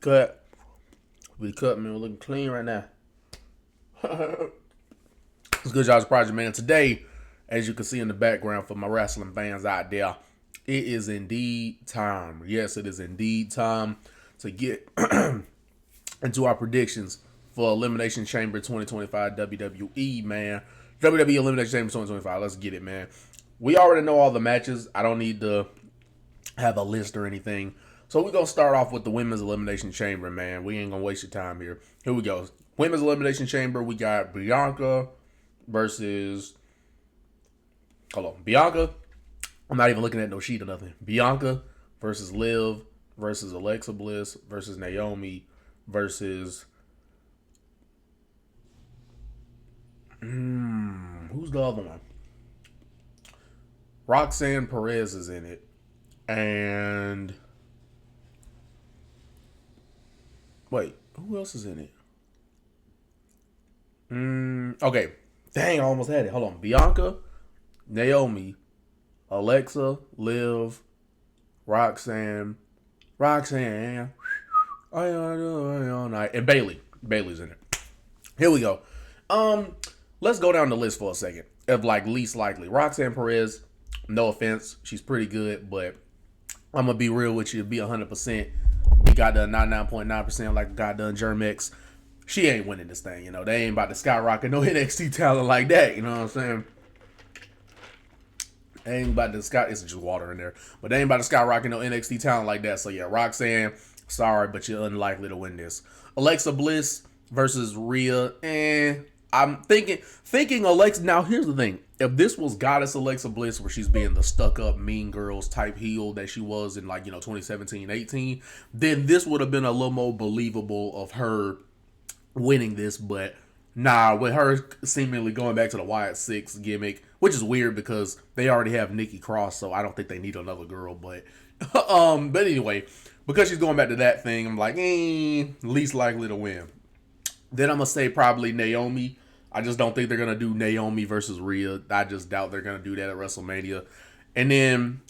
cut. We cut, man. We're looking clean right now. It's good, y'all's project, man. Today, as you can see in the background for my wrestling fans out there, it is indeed time. Yes, it is indeed time to get into our predictions for Elimination Chamber 2025 WWE, man. WWE Elimination Chamber 2025. Let's get it, man. We already know all the matches. I don't need to have a list or anything. So we're going to start off with the Women's Elimination Chamber, man. We ain't going to waste your time here. Here we go. Women's Elimination Chamber, we got Bianca versus... Hold on. Bianca. I'm not even looking at no sheet or nothing. Bianca versus Liv versus Alexa Bliss versus Naomi versus... who's the other one? Roxanne Perez is in it. And... Wait, who else is in it? Okay. Dang, I almost had it. Hold on. Bianca, Naomi, Alexa, Liv, Roxanne, and Bailey. Bailey's in it. Here we go. Let's go down the list for a second of like least likely. Roxanne Perez, no offense, she's pretty good, but I'm gonna be real with you, be 100%. Be goddamn 99.9% like goddamn Germex. She ain't winning this thing, you know. They ain't about to skyrocket no NXT talent like that, you know what I'm saying? They ain't about to sky. It's just water in there, but they ain't about to skyrocket no NXT talent like that. So yeah, Roxanne, sorry, but you're unlikely to win this. Alexa Bliss versus Rhea, I'm thinking Alexa. Now here's the thing: if this was Goddess Alexa Bliss, where she's being the stuck-up Mean Girls type heel that she was in 2017, 18, then this would have been a little more believable of her winning this. But nah, with her seemingly going back to the Wyatt Six gimmick, which is weird because they already have Nikki Cross, so I don't think they need another girl. But but anyway, because she's going back to that thing, I'm like, least likely to win. Then I'm gonna say probably Naomi. I just don't think they're gonna do Naomi versus Rhea. I just doubt they're gonna do that at WrestleMania. And then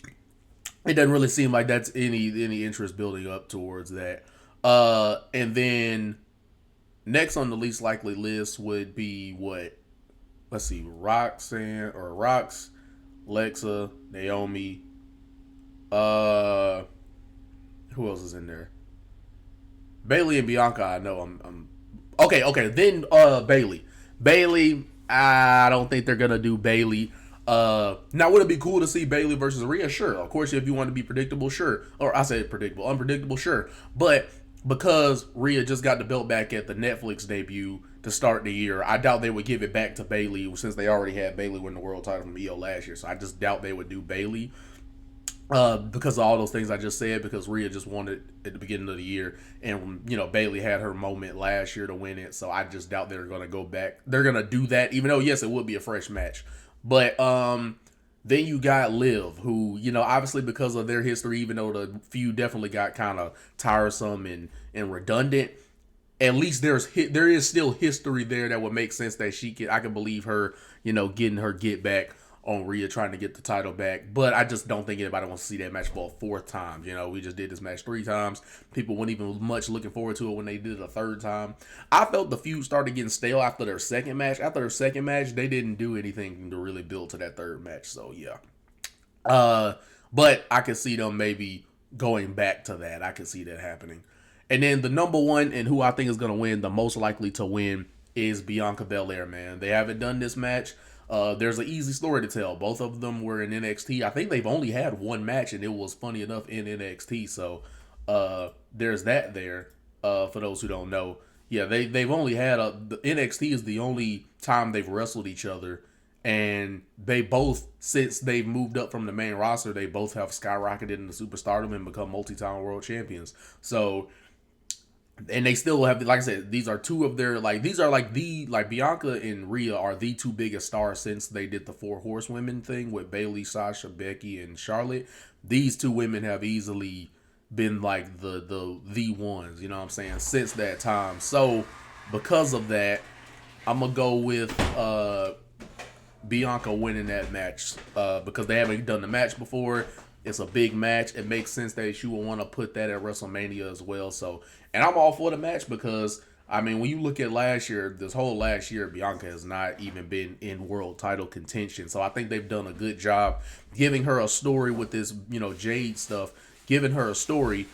it doesn't really seem like that's any interest building up towards that. And then next on the least likely list would be what? Let's see, Roxanne or Rox, Alexa, Naomi. Who else is in there? Bailey and Bianca. I know. I'm okay. Then Bailey. Bailey, I don't think they're gonna do Bailey. Now would it be cool to see Bailey versus Rhea? Sure, of course. If you want to be predictable, sure. Or I said predictable, unpredictable, sure. But because Rhea just got the belt back at the Netflix debut to start the year, I doubt they would give it back to Bailey since they already had Bailey win the world title from EO last year. So I just doubt they would do Bailey. Because of all those things I just said, because Rhea just won it at the beginning of the year, and Bailey had her moment last year to win it, so I just doubt they're gonna go back. They're gonna do that, even though yes, it would be a fresh match. But then you got Liv, who obviously because of their history, even though the feud definitely got kind of tiresome and redundant, at least there is still history there that would make sense that I can believe her, getting her get back on Rhea trying to get the title back. But I just don't think anybody wants to see that match for a fourth time. We just did this match 3 times. People weren't even much looking forward to it when they did it a third time. I felt the feud started getting stale after their second match. After their second match, they didn't do anything to really build to that third match. So yeah. But I could see them maybe going back to that. I could see that happening. And then the number one and who I think is going to win, the most likely to win, is Bianca Belair, man. They haven't done this match. There's an easy story to tell. Both of them were in NXT. I think they've only had one match, and it was funny enough in NXT. So there's that there. For those who don't know, yeah, they've only had the NXT is the only time they've wrestled each other, and they both, since they've moved up from the main roster, they both have skyrocketed into superstardom and become multi-time world champions. So. And they still have, like I said, these are two of their, Bianca and Rhea are the 2 biggest stars since they did the 4 horsewomen thing with Bailey, Sasha, Becky, and Charlotte. These 2 women have easily been like the ones, you know what I'm saying, since that time. So because of that, I'm gonna go with Bianca winning that match because they haven't done the match before. It's a big match. It makes sense that you would want to put that at WrestleMania as well. So, and I'm all for the match because I mean, when you look at last year, this whole last year, Bianca has not even been in world title contention. So I think they've done a good job giving her a story with this, Jade stuff, giving her a story,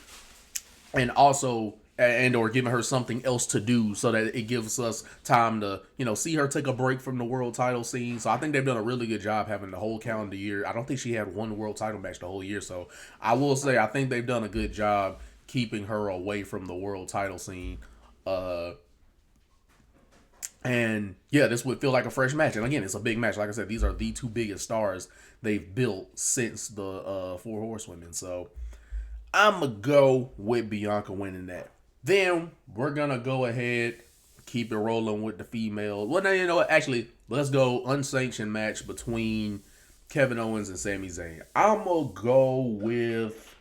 and also and or giving her something else to do so that it gives us time to see her take a break from the world title scene. So I think they've done a really good job having the whole calendar year. I don't think she had one world title match the whole year, so I will say I think they've done a good job keeping her away from the world title scene. uh and yeah, this would feel like a fresh match. And again, it's a big match. Like I said, these are the two biggest stars they've built since the Four Horsewomen. So I'm going to go with Bianca winning that. Then we're going to go ahead, keep it rolling with the female. Well, now, you know what? Actually, let's go unsanctioned match between Kevin Owens and Sami Zayn. I'm going to go with,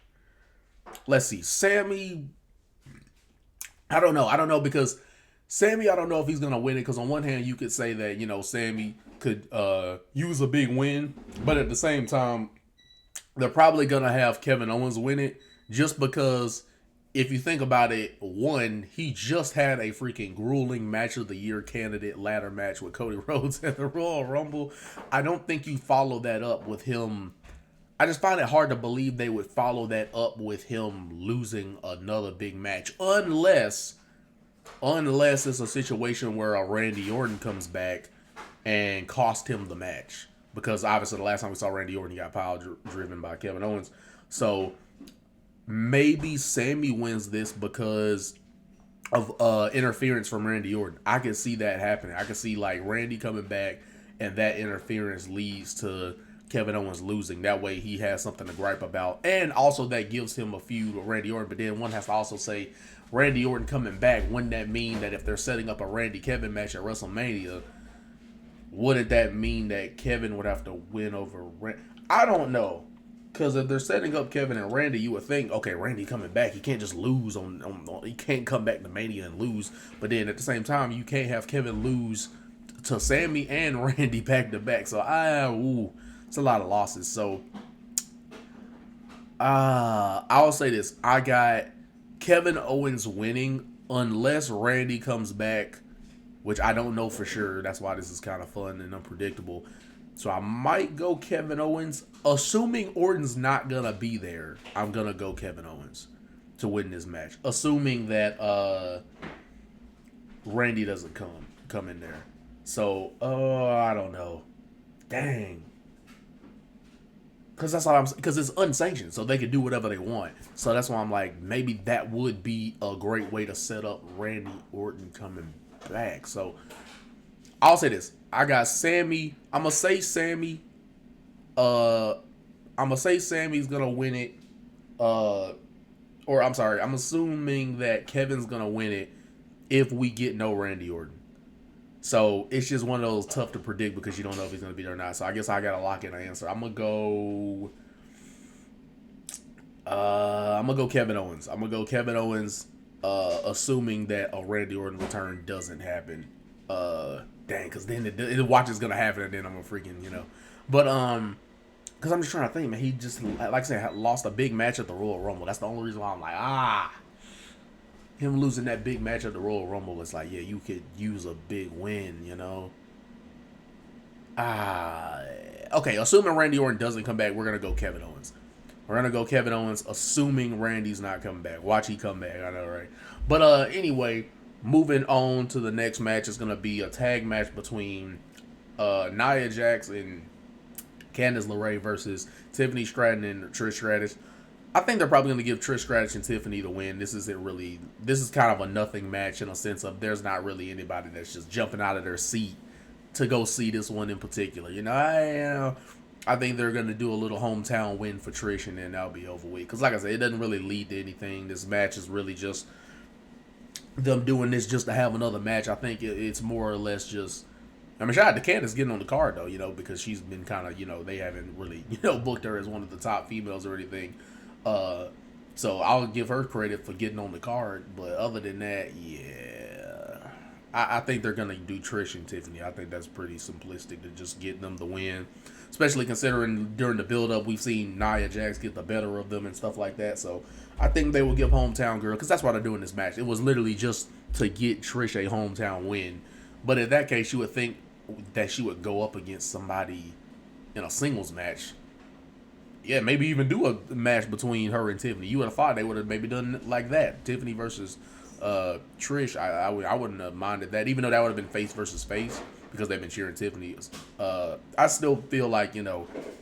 let's see, Sami. I don't know. Because Sami, I don't know if he's going to win it. Because on one hand, you could say that, Sami could use a big win. But at the same time, they're probably going to have Kevin Owens win it. Just because, if you think about it, one, he just had a freaking grueling match of the year candidate ladder match with Cody Rhodes at the Royal Rumble. I don't think you follow that up with him. I just find it hard to believe they would follow that up with him losing another big match. Unless it's a situation where a Randy Orton comes back and cost him the match. Because obviously the last time we saw Randy Orton, he got pile driven by Kevin Owens. So maybe Sami wins this because of interference from Randy Orton. I can see that happening. I can see like Randy coming back and that interference leads to Kevin Owens losing. That way he has something to gripe about. And also that gives him a feud with Randy Orton. But then one has to also say, Randy Orton coming back, wouldn't that mean that if they're setting up a Randy Kevin match at WrestleMania, wouldn't that mean that Kevin would have to win over Randy? I don't know. Because if they're setting up Kevin and Randy, you would think, okay, Randy coming back, he can't just lose he can't come back to Mania and lose. But then at the same time, you can't have Kevin lose to Sami and Randy back to back. So it's a lot of losses. So I'll say this: I got Kevin Owens winning unless Randy comes back, which I don't know for sure. That's why this is kind of fun and unpredictable. So I might go Kevin Owens. Assuming Orton's not going to be there, I'm going to go Kevin Owens to win this match. Assuming that Randy doesn't come in there. So, I don't know. Dang. Because because it's unsanctioned, so they can do whatever they want. So that's why I'm like, maybe that would be a great way to set up Randy Orton coming back. So I'll say this: I got Sami. I'm gonna say Sami's gonna win it. Or I'm sorry, I'm assuming that Kevin's gonna win it if we get no Randy Orton. So it's just one of those tough to predict because you don't know if he's gonna be there or not. So I guess I gotta lock in an answer. I'm gonna go Kevin Owens. Assuming that a Randy Orton return doesn't happen. Because then the watch is gonna happen, and then I'm gonna freaking, But because I'm just trying to think, man. He just, like I said, lost a big match at the Royal Rumble. That's the only reason why I'm like, him losing that big match at the Royal Rumble. It's like, yeah, you could use a big win, Okay, assuming Randy Orton doesn't come back, we're gonna go Kevin Owens. Assuming Randy's not coming back. Watch he come back. I know, right? But anyway. Moving on to the next match is going to be a tag match between Nia Jax and Candice LeRae versus Tiffany Stratton and Trish Stratus. I think they're probably going to give Trish Stratus and Tiffany the win. This is kind of a nothing match in a sense of there's not really anybody that's just jumping out of their seat to go see this one in particular. I think they're going to do a little hometown win for Trish and then that'll be over with. Because like I said, it doesn't really lead to anything. This match is really just them doing this just to have another match. I think it's more or less just, shout out to Candice getting on the card though, because she's been kind of, they haven't really, booked her as one of the top females or anything. So I'll give her credit for getting on the card. But other than that, yeah, I think they're gonna do Trish and Tiffany. I think that's pretty simplistic to just get them the win, especially considering during the build up we've seen Nia Jax get the better of them and stuff like that. So I think they will give hometown girl, because that's why they're doing this match. It was literally just to get Trish a hometown win. But in that case, you would think that she would go up against somebody in a singles match. Yeah, maybe even do a match between her and Tiffany. You would have thought they would have maybe done it like that. Tiffany versus Trish. I wouldn't have minded that, even though that would have been face versus face because they've been cheering Tiffany. I still feel like,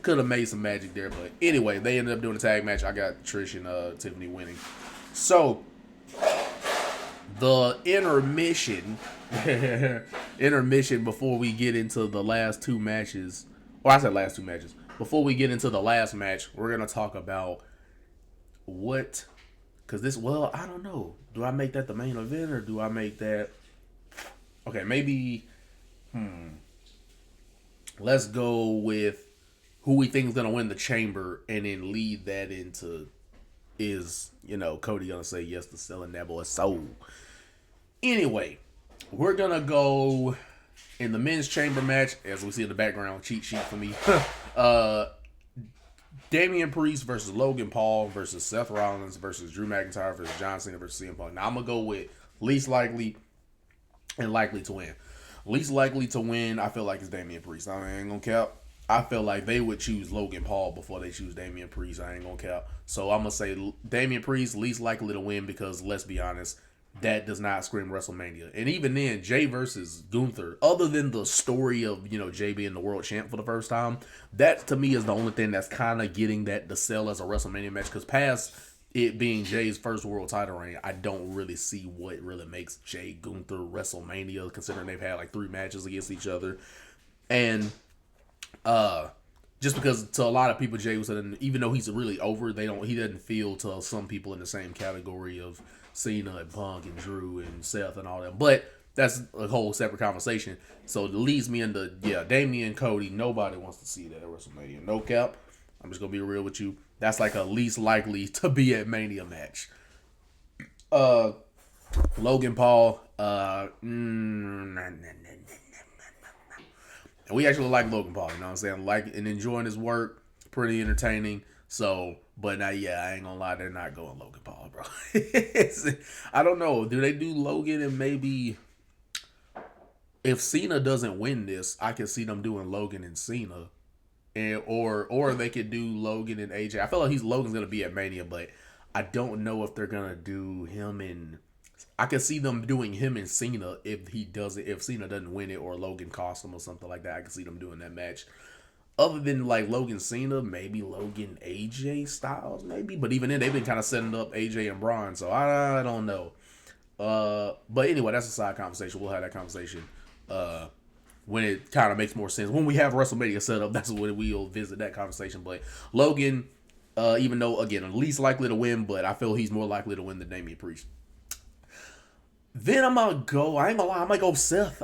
could have made some magic there. But anyway, they ended up doing a tag match. I got Trish and Tiffany winning. So the intermission before we get into the last two matches. Or I said last two matches. Before we get into the last match, we're gonna talk about what, because this. Well, I don't know. Do I make that the main event or do I make that? Okay, maybe. Let's go with who we think is gonna win the chamber, and then lead that into, is Cody gonna say yes to selling that boy's soul? Anyway, we're gonna go in the men's chamber match, as we see in the background, cheat sheet for me. Damian Priest versus Logan Paul versus Seth Rollins versus Drew McIntyre versus John Cena versus CM Punk. Now I'm gonna go with least likely and likely to win. Least likely to win, I feel like, is Damian Priest. I ain't gonna cap. I feel like they would choose Logan Paul before they choose Damian Priest. I ain't gonna cap. So I'm gonna say Damian Priest least likely to win, because let's be honest, that does not scream WrestleMania. And even then, Jay versus Gunther, other than the story of, Jay being the world champ for the first time, that to me is the only thing that's kind of getting that to sell as a WrestleMania match. Because past it being Jay's first world title reign, I don't really see what really makes Jay Gunther WrestleMania, considering they've had like 3 matches against each other. And just because to a lot of people, Jay was, even though he's really over, he doesn't feel to some people in the same category of Cena and Punk and Drew and Seth and all that. But that's a whole separate conversation. So it leads me into, Damian and Cody. Nobody wants to see that at WrestleMania. No cap. I'm just going to be real with you. That's like a least likely to be at Mania match. Logan Paul. And we actually like Logan Paul, you know what I'm saying? Like and enjoying his work. Pretty entertaining. So, but I ain't gonna lie, they're not going Logan Paul, bro. I don't know. Do they do Logan and maybe if Cena doesn't win this, I can see them doing Logan and Cena, and or they could do Logan and AJ. I feel like Logan's gonna be at Mania, but I don't know if they're gonna do him and. I can see them doing him and Cena if Cena doesn't win it or Logan costs him or something like that. I can see them doing that match. Other than like Logan Cena, maybe Logan AJ Styles, maybe. But even then, they've been kind of setting up AJ and Braun, so I don't know. But anyway, that's a side conversation. We'll have that conversation when it kind of makes more sense. When we have WrestleMania set up, that's when we'll visit that conversation. But Logan, even though, again, least likely to win, but I feel he's more likely to win than Damian Priest. Then I'm gonna go. I ain't gonna lie. I might go Seth.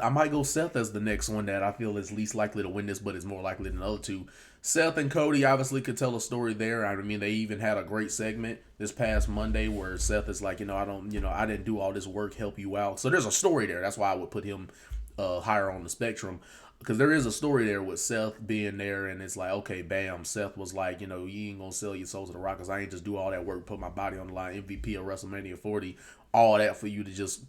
As the next one that I feel is least likely to win this, but is more likely than the other two. Seth and Cody obviously could tell a story there. I mean, they even had a great segment this past Monday where Seth is like, I didn't do all this work, help you out. So there's a story there. That's why I would put him higher on the spectrum, because there is a story there with Seth being there, and it's like, okay, bam. Seth was like, you ain't gonna sell your soul to the Rock, because I ain't just do all that work, put my body on the line, MVP of WrestleMania 40. All that for you to just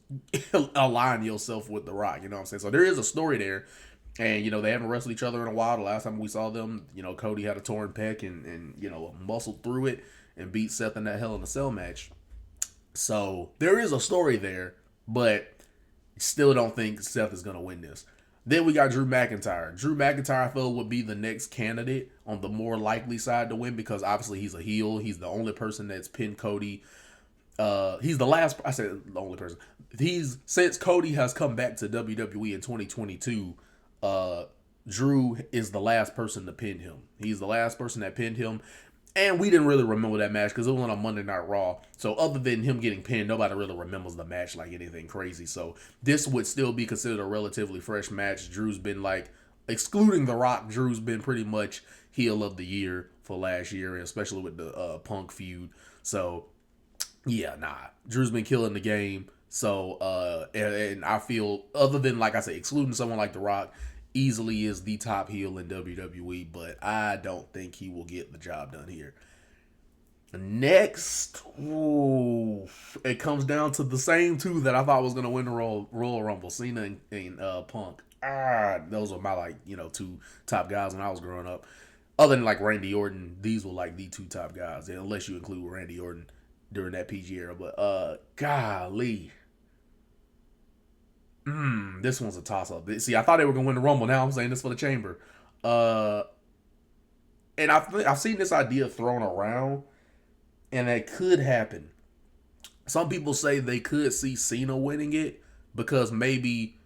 align yourself with the Rock, you know what I'm saying? So there is a story there, and they haven't wrestled each other in a while. The last time we saw them, Cody had a torn pec and muscled through it and beat Seth in that Hell in a Cell match. So there is a story there, but still don't think Seth is gonna win this. Then we got Drew McIntyre. Drew McIntyre, I feel, would be the next candidate on the more likely side to win, because obviously he's a heel. He's the only person that's pinned Cody. He's the last. I said the only person. Since Cody has come back to WWE in 2022. Drew is the last person to pin him. He's the last person that pinned him, and we didn't really remember that match because it was on a Monday Night Raw. So other than him getting pinned, nobody really remembers the match like anything crazy. So this would still be considered a relatively fresh match. Drew's been like, excluding The Rock, Drew's been pretty much heel of the year for last year, especially with the Punk feud. So. Yeah, Drew's been killing the game. So, and I feel, other than, like I said, excluding someone like The Rock, easily is the top heel in WWE, but I don't think he will get the job done here. Next, ooh, it comes down to the same two that I thought was going to win the Royal Rumble, Cena and Punk. Those were my, like, two top guys when I was growing up. Other than like Randy Orton, these were like the two top guys, unless you include Randy Orton during that PG era. But golly, this one's a toss up. See, I thought they were gonna win the Rumble. Now I'm saying this for the Chamber. Uh, and I've seen this idea thrown around, and that could happen. Some people say they could see Cena winning it because maybe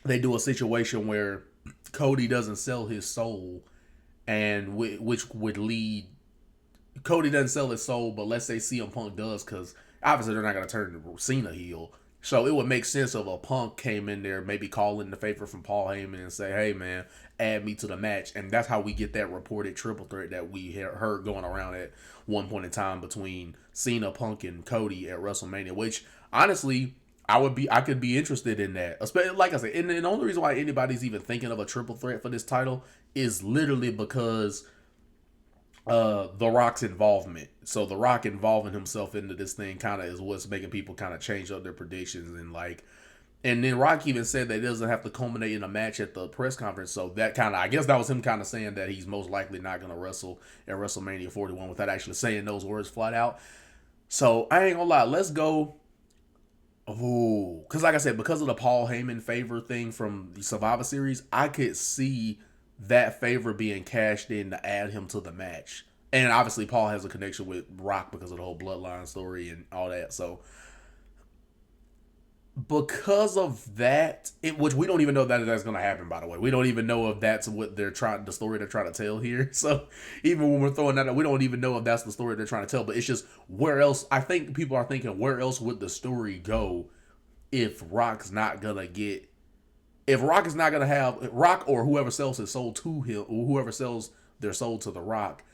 they do a situation where Cody doesn't sell his soul, and which would lead Cody doesn't sell his soul, but let's say CM Punk does, because obviously they're not going to turn Cena heel. So it would make sense if a Punk came in there, maybe calling the favor from Paul Heyman and say, "Hey man, add me to the match," and that's how we get that reported triple threat that we heard going around at one point in time between Cena, Punk, and Cody at WrestleMania. Which honestly, I could be interested in that. Especially, like I said, and the only reason why anybody's even thinking of a triple threat for this title is literally because The Rock's involvement. So The Rock involving himself into this thing kind of is what's making people kind of change up their predictions, and like, and then Rock even said that it doesn't have to culminate in a match at the press conference. So that kind of, I guess that was him kind of saying that he's most likely not going to wrestle at WrestleMania 41 without actually saying those words flat out. So I ain't gonna lie, let's go. Oh, because like I said, because of the Paul Heyman favor thing from the Survivor Series, I could see that favor being cashed in to add him to the match. And obviously, Paul has a connection with Rock because of the whole bloodline story and all that. So, because of that, which we don't even know that that's going to happen, by the way. We don't even know if that's what the story they're trying to tell here. So, even when we're throwing that out, we don't even know if that's the story they're trying to tell. But it's just, where else, I think people are thinking, where else would the story go if Rock's not going to get if Rock is not gonna have Rock or whoever sells his soul to him, or whoever sells their soul to the Rock,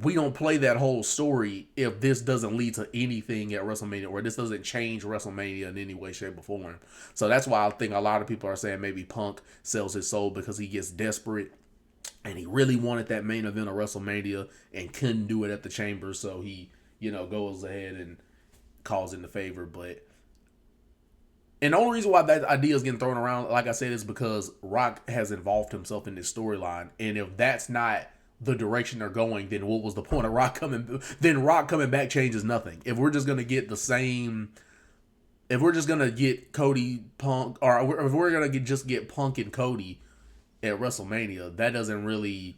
we don't play that whole story if this doesn't lead to anything at WrestleMania, or this doesn't change WrestleMania in any way, shape, or form. So that's why I think a lot of people are saying maybe Punk sells his soul because he gets desperate and he really wanted that main event of WrestleMania and couldn't do it at the Chamber, so he, goes ahead and calls in the favor. But and the only reason why that idea is getting thrown around, like I said, is because Rock has involved himself in this storyline. And if that's not the direction they're going, then what was the point of Rock coming? Then Rock coming back changes nothing. If we're just gonna get the same, if we're just gonna get Cody Punk, or if we're gonna just get Punk and Cody at WrestleMania, that doesn't really,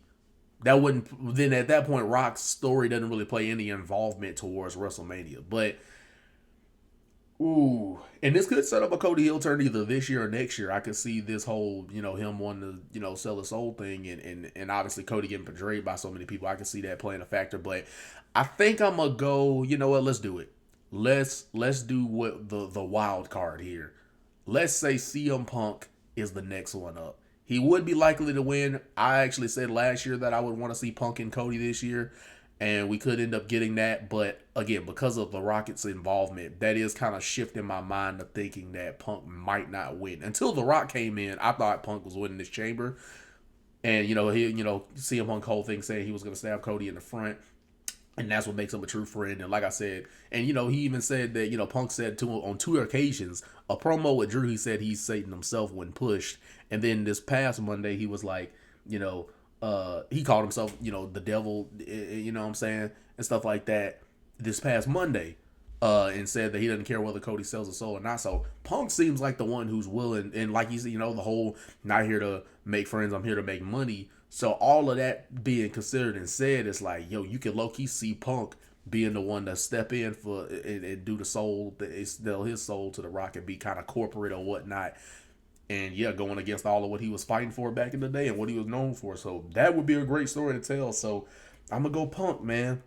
that wouldn't. Then at that point, Rock's story doesn't really play any involvement towards WrestleMania. But ooh, and this could set up a Cody Hill turn either this year or next year. I could see this whole, him wanting to, sell his soul thing, and obviously Cody getting portrayed by so many people. I could see that playing a factor. But I think I'm gonna go. You know what? Let's do it. Let's do what the wild card here. Let's say CM Punk is the next one up. He would be likely to win. I actually said last year that I would want to see Punk and Cody this year, and we could end up getting that. But again, because of the Rockets' involvement, that is kind of shifting my mind to thinking that Punk might not win. Until The Rock came in, I thought Punk was winning this Chamber, and CM Punk whole thing saying he was going to stab Cody in the front. And that's what makes him a true friend. And like I said, and he even said that, Punk said to him on two occasions, a promo with Drew, he said he's Satan himself when pushed. And then this past Monday, he was like, he called himself, the devil, you know what I'm saying, and stuff like that this past Monday, and said that he doesn't care whether Cody sells his soul or not. So Punk seems like the one who's willing, and like he's, the whole not here to make friends, I'm here to make money. So all of that being considered and said, it's like, yo, you can low key see Punk being the one to step in for and do the soul, sell his soul to the Rock and be kind of corporate or whatnot. And yeah, going against all of what he was fighting for back in the day and what he was known for. So that would be a great story to tell. So I'm gonna go Punk, man,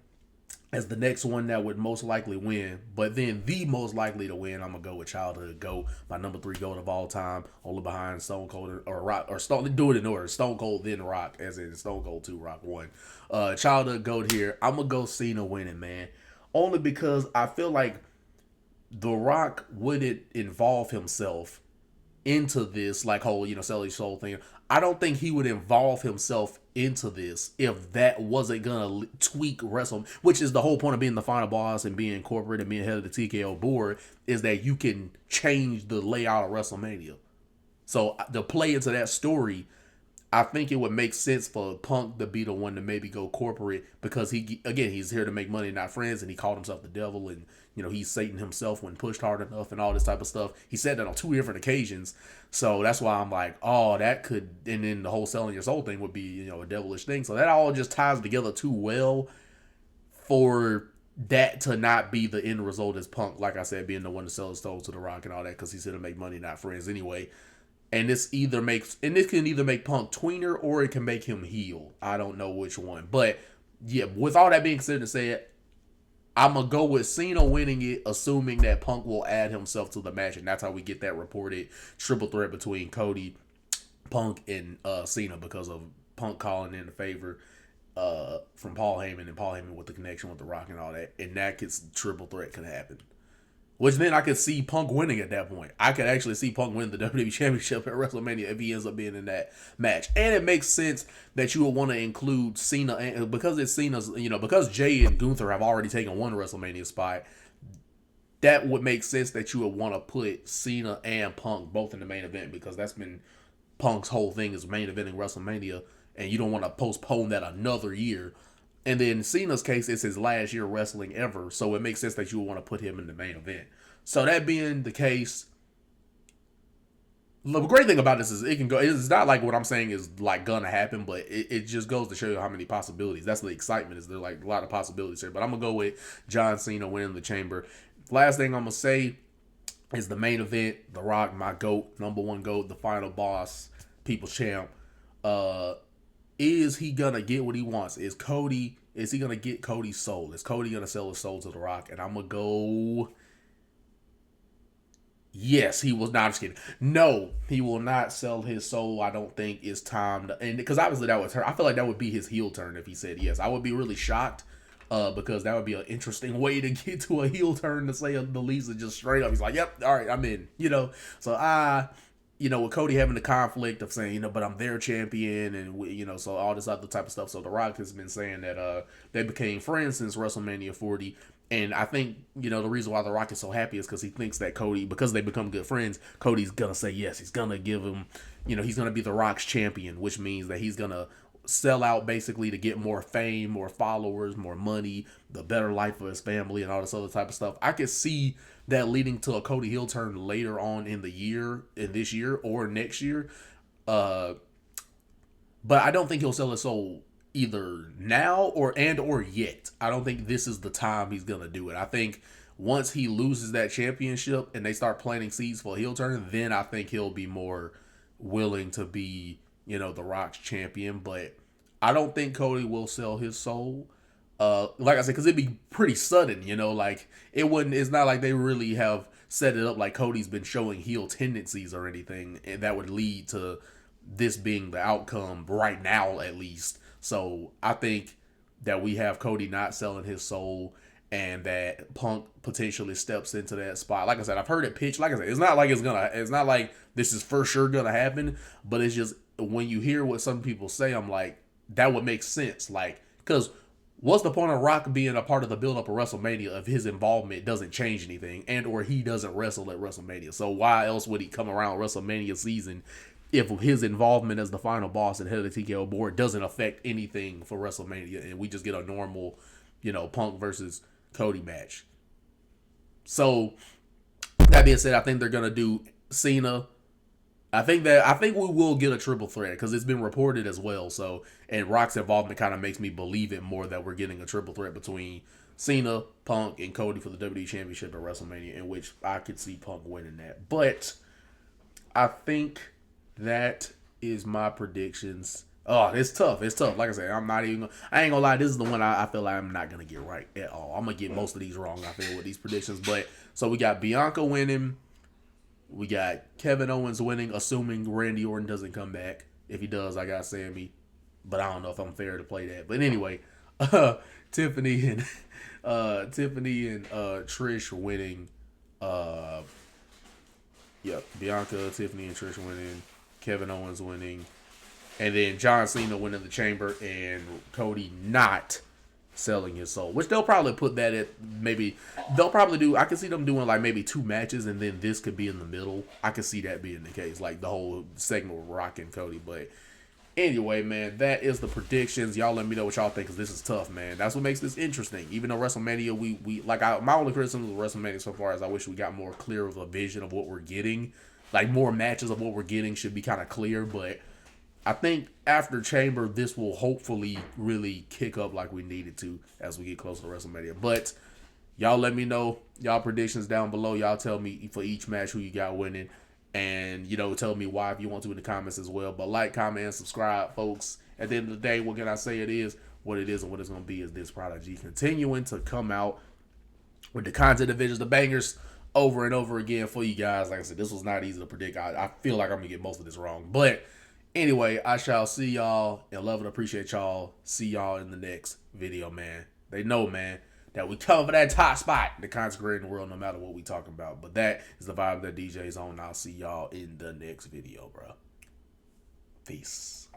as the next one that would most likely win. But then the most likely to win, I'm gonna go with Childhood Goat, my number 3 goat of all time, only behind Stone Cold or Rock, or Stone. Do it in order: Stone Cold, then Rock, as in Stone Cold 2, Rock 1. Childhood Goat here. I'm gonna go Cena winning, man, only because I feel like The Rock wouldn't involve himself into this like whole sell his soul thing. I don't think he would involve himself into this if that wasn't gonna tweak wrestle, which is the whole point of being the final boss and being corporate and being head of the TKO board, is that you can change the layout of WrestleMania. So to play into that story, I think it would make sense for Punk to be the one to maybe go corporate, because he's here to make money, not friends, and he called himself the devil, and he's Satan himself when pushed hard enough and all this type of stuff. He said that on two different occasions, so that's why I'm like, oh, that could, and then the whole selling your soul thing would be a devilish thing. So that all just ties together too well for that to not be the end result as Punk, like I said, being the one to sell his soul to The Rock and all that, because he's here to make money, not friends anyway. And this can either make Punk tweener or it can make him heel. I don't know which one. But yeah, with all that being said, I'm gonna go with Cena winning it, assuming that Punk will add himself to the match, and that's how we get that reported triple threat between Cody, Punk, and Cena, because of Punk calling in the favor from Paul Heyman, and Paul Heyman with the connection with The Rock and all that, and that triple threat could happen. Which then I could see Punk winning at that point. I could actually see Punk win the WWE Championship at WrestleMania if he ends up being in that match. And it makes sense that you would want to include Cena, and because it's Cena's, because Jay and Gunther have already taken one WrestleMania spot, that would make sense that you would want to put Cena and Punk both in the main event, because that's been Punk's whole thing, is main eventing WrestleMania, and you don't want to postpone that another year. And then in Cena's case, it's his last year wrestling ever, so it makes sense that you would want to put him in the main event. So that being the case, the great thing about this is it can go. It's not like what I'm saying is like gonna happen, but it just goes to show you how many possibilities. That's the excitement. Is there like a lot of possibilities here? But I'm gonna go with John Cena winning the Chamber. Last thing I'm gonna say is the main event. The Rock, my GOAT, number one GOAT, the final boss, People's Champ. Is he gonna get what he wants? Is he gonna get Cody's soul? Is Cody gonna sell his soul to The Rock? And I'm gonna go. Yes, he was not. I'm just kidding. No, he will not sell his soul. I don't think it's time to, and because obviously that was her. I feel like that would be his heel turn if he said yes. I would be really shocked, because that would be an interesting way to get to a heel turn, to say the least, just straight up. He's like, "Yep, all right, I'm in." So with Cody having the conflict of saying, but I'm their champion, and so all this other type of stuff. So The Rock has been saying that they became friends since WrestleMania 40. And I think, the reason why The Rock is so happy is because he thinks that Cody, because they become good friends, Cody's going to say yes. He's going to give him, he's going to be The Rock's champion, which means that he's going to sell out basically to get more fame, more followers, more money, the better life for his family, and all this other type of stuff. I could see that leading to a Cody heel turn later on in this year or next year. But I don't think he'll sell his soul either now or yet. I don't think this is the time he's gonna do it. I think once he loses that championship and they start planting seeds for a heel turn, then I think he'll be more willing to be, The Rock's champion. But I don't think Cody will sell his soul. Like I said, because it'd be pretty sudden, like it wouldn't. It's not like they really have set it up like Cody's been showing heel tendencies or anything, and that would lead to this being the outcome right now, at least. So I think that we have Cody not selling his soul, and that Punk potentially steps into that spot. Like I said, I've heard it pitched. Like I said, it's not like this is for sure gonna happen, but it's just when you hear what some people say, I'm like, that would make sense. Like, because what's the point of Rock being a part of the build-up of WrestleMania if his involvement doesn't change anything, and or he doesn't wrestle at WrestleMania? So why else would he come around WrestleMania season if his involvement as the final boss and head of the TKO board doesn't affect anything for WrestleMania, and we just get a normal, Punk versus Cody match? So that being said, I think they're gonna do Cena. I think we will get a triple threat, because it's been reported as well. So, and Rock's involvement kind of makes me believe it more that we're getting a triple threat between Cena, Punk, and Cody for the WWE Championship at WrestleMania, in which I could see Punk winning that. But I think that is my predictions. Oh, it's tough. It's tough. Like I said, I ain't gonna lie. This is the one I feel like I'm not gonna get right at all. I'm gonna get most of these wrong, I feel, with these predictions. But so we got Bianca winning. We got Kevin Owens winning, assuming Randy Orton doesn't come back. If he does, I got Sammy. But I don't know if I'm fair to play that. But anyway, Tiffany and Trish winning Uh, yep, Bianca, Tiffany, and Trish winning. Kevin Owens winning, and then John Cena winning the Chamber, and Cody not selling his soul. Which they'll probably put that at maybe. They'll probably do. I can see them doing like maybe 2 matches, and then this could be in the middle. I can see that being the case, like the whole segment with Rock and Cody, but. Anyway, man, that is the predictions. Y'all let me know what y'all think, because this is tough, man. That's what makes this interesting. Even though WrestleMania, my only criticism of WrestleMania so far is I wish we got more clear of a vision of what we're getting. Like, more matches of what we're getting should be kind of clear, but I think after Chamber, this will hopefully really kick up like we needed to as we get closer to WrestleMania. But y'all let me know y'all predictions down below. Y'all tell me for each match who you got winning. And, tell me why if you want to in the comments as well. But like, comment, and subscribe, folks. At the end of the day, what can I say? It is what it is, and what it's going to be is this prodigy continuing to come out with the content divisions, the bangers, over and over again for you guys. Like I said, this was not easy to predict. I feel like I'm going to get most of this wrong. But anyway, I shall see y'all and love and appreciate y'all. See y'all in the next video, man. They know, man, that we come for that top spot, the consecrating the world, no matter what we talking about. But that is the vibe that DJ's on. I'll see y'all in the next video, bro. Peace.